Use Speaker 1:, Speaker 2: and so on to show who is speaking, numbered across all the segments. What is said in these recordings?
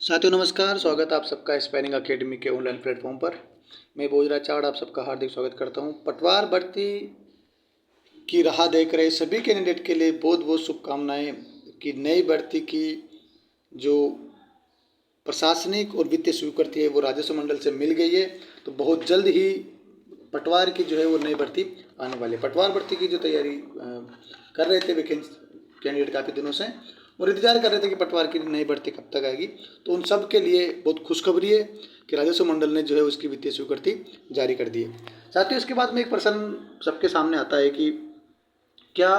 Speaker 1: साथियों नमस्कार, स्वागत है आप सबका एस्पायरिंग अकेडमी के ऑनलाइन प्लेटफॉर्म पर। मैं बोजराज चावड़ा आप सबका हार्दिक स्वागत करता हूं। पटवार भर्ती की राह देख रहे सभी कैंडिडेट के लिए बहुत बहुत शुभकामनाएं कि नई भर्ती की जो प्रशासनिक और वित्तीय स्वीकृति है वो राजस्व मंडल से मिल गई है। तो बहुत जल्द ही पटवार की जो है वो नई भर्ती आने वाली है। पटवार भर्ती की जो तैयारी कर रहे थे वैकेंसी कैंडिडेट काफ़ी दिनों से और इंतजार कर रहे थे कि पटवार की नई भर्ती कब तक आएगी, तो उन सब के लिए बहुत खुशखबरी है कि राजस्व मंडल ने जो है उसकी वित्तीय स्वीकृति जारी कर दी है। साथ ही उसके बाद में एक प्रश्न सबके सामने आता है कि क्या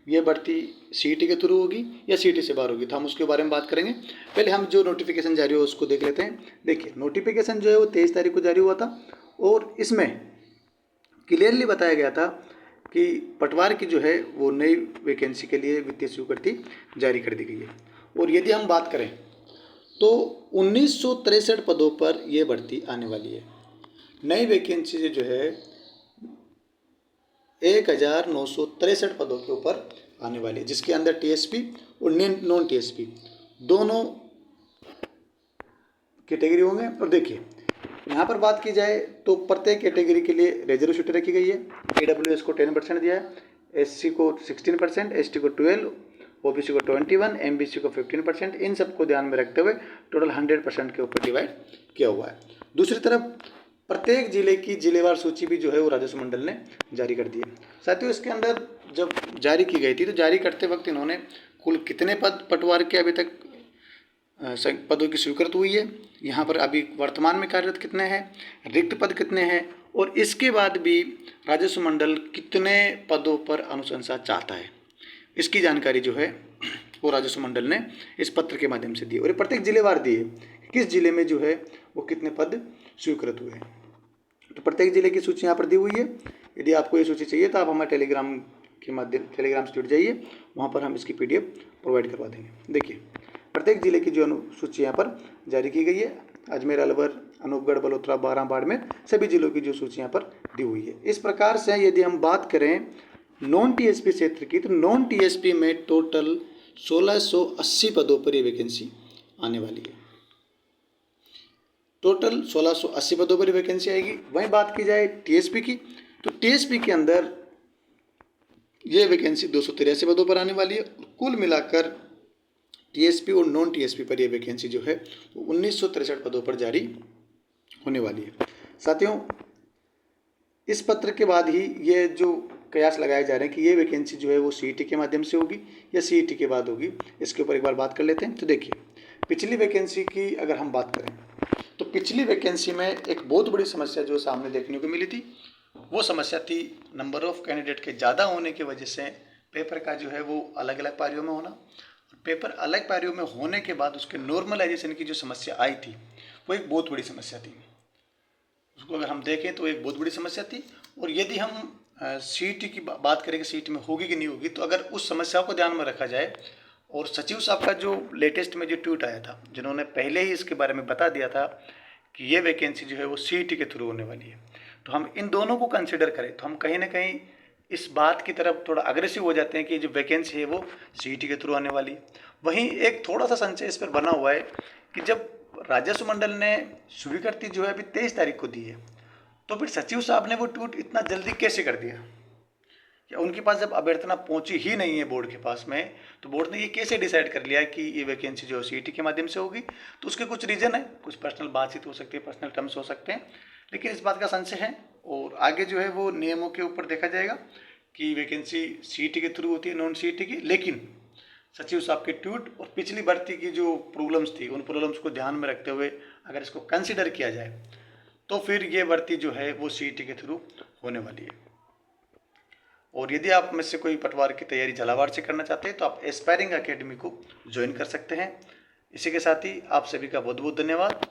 Speaker 1: ये भर्ती सीईटी के थ्रू होगी या सीईटी से बाहर होगी, तो हम उसके बारे में बात करेंगे। पहले हम जो नोटिफिकेशन जारी हो उसको देख लेते हैं। देखिए, नोटिफिकेशन जो है वो 23 तारीख को जारी हुआ था और इसमें क्लियरली बताया गया था कि पटवार की जो है वो नई वैकेंसी के लिए वित्तीय स्वीकृति जारी कर दी गई है। और यदि हम बात करें तो 1963 पदों पर यह भर्ती आने वाली है। नई वैकेंसी जो है 1963 पदों के ऊपर आने वाली है, जिसके अंदर टीएसपी और नॉन टीएसपी दोनों कैटेगरी होंगे। और देखिए, यहाँ पर बात की जाए तो प्रत्येक कैटेगरी के लिए रिजर्वेशन रखी गई है। ईडब्ल्यूएस को 10% दिया है, एससी को 16%, एसटी को 12%, ओबीसी को 21%, एमबीसी को 15%। इन सबको ध्यान में रखते हुए टोटल 100% के ऊपर डिवाइड किया हुआ है। दूसरी तरफ प्रत्येक जिले की जिलेवार सूची भी जो है वो राजस्व मंडल ने जारी कर दी है। साथियों, इसके अंदर जब जारी की गई थी तो जारी करते वक्त इन्होंने कुल कितने पद पटवार के अभी तक पदों की स्वीकृत हुई है, यहाँ पर अभी वर्तमान में कार्यरत कितने हैं, रिक्त पद कितने हैं, और इसके बाद भी राजस्व मंडल कितने पदों पर अनुशंसा चाहता है, इसकी जानकारी जो है वो राजस्व मंडल ने इस पत्र के माध्यम से दी और प्रत्येक जिलेवार दी है, किस जिले में जो है वो कितने पद स्वीकृत हुए हैं। तो प्रत्येक जिले की सूची यहाँ पर दी हुई है। यदि आपको ये सूची चाहिए तो आप हमारे टेलीग्राम के माध्यम टेलीग्राम से जुड़ जाइए, वहाँ पर हम इसकी पीडीएफ प्रोवाइड करवा देंगे। देखिए, प्रत्येक जिले की जो सूची यहाँ पर जारी की गई है। अजमेर, अलवर, अनूपगढ़, बलोत्रा, बारां, बाड़मेर सभी जिलों की जो सूची यहाँ पर दी हुई है। इस प्रकार से यदि हम बात करें नॉन टीएसपी क्षेत्र की, तो नॉन टीएसपी में टोटल 1680 पदों पर ये वैकेंसी आने वाली है। टोटल 1680 पदों पर वैकेंसी आएगी। वहीं बात की जाए टीएसपी की, तो टीएसपी के अंदर ये वैकेंसी 283 पदों पर आने वाली है। कुल मिलाकर टीएसपी और नॉन टीएसपी पर यह वैकेंसी जो है वो 1963 पदों पर जारी होने वाली है। साथियों, इस पत्र के बाद ही ये जो कयास लगाए जा रहे हैं कि ये वैकेंसी जो है वो सीईटी के माध्यम से होगी या सीईटी के बाद होगी, इसके ऊपर एक बार बात कर लेते हैं। तो देखिए, पिछली वैकेंसी की अगर हम बात करें तो पिछली वैकेंसी में एक बहुत बड़ी समस्या जो सामने देखने को मिली थी, वो समस्या थी नंबर ऑफ कैंडिडेट के ज़्यादा होने की वजह से पेपर का जो है वो अलग अलग पारियों में होना। पेपर अलग पारियों में होने के बाद उसके नॉर्मलाइजेशन की जो समस्या आई थी वो एक बहुत बड़ी समस्या थी। उसको अगर हम देखें तो एक बहुत बड़ी समस्या थी। और यदि हम सीईटी की बात करें कि सीईटी में होगी कि नहीं होगी, तो अगर उस समस्या को ध्यान में रखा जाए और सचिव साहब का जो लेटेस्ट में जो ट्वीट आया था, जिन्होंने पहले ही इसके बारे में बता दिया था कि ये वैकेंसी जो है वो सीईटी के थ्रू होने वाली है, तो हम इन दोनों को कंसिडर करें तो हम कहीं ना कहीं इस बात की तरफ थोड़ा अग्रेसिव हो जाते हैं कि जो वैकेंसी है वो सीईटी के थ्रू आने वाली है। वहीं एक थोड़ा सा संशय इस पर बना हुआ है कि जब राजस्व मंडल ने स्वीकृति जो है अभी 23 तारीख को दी है, तो फिर सचिव साहब ने वो ट्वीट इतना जल्दी कैसे कर दिया? या उनके पास जब अभ्यर्थना पहुंची ही नहीं है बोर्ड के पास में, तो बोर्ड ने ये कैसे डिसाइड कर लिया कि ये वैकेंसी जो है सीईटी के माध्यम से होगी? तो उसके कुछ रीज़न है, कुछ पर्सनल बातचीत हो सकती है, पर्सनल टर्म्स हो सकते हैं, लेकिन इस बात का संशय है। और आगे जो है वो नियमों के ऊपर देखा जाएगा कि वैकेंसी सीईटी के थ्रू होती है नॉन सीईटी की। लेकिन सचिव साहब के ट्वीट और पिछली भर्ती की जो प्रॉब्लम्स थी, उन प्रॉब्लम्स को ध्यान में रखते हुए अगर इसको कंसिडर किया जाए तो फिर ये भर्ती जो है वो सीईटी के थ्रू होने वाली है। और यदि आप में से कोई पटवार की तैयारी झालावाड़ से करना चाहते हैं तो आप एस्पायरिंग अकेडमी को ज्वाइन कर सकते हैं। इसी के साथ ही आप सभी का बहुत बहुत धन्यवाद।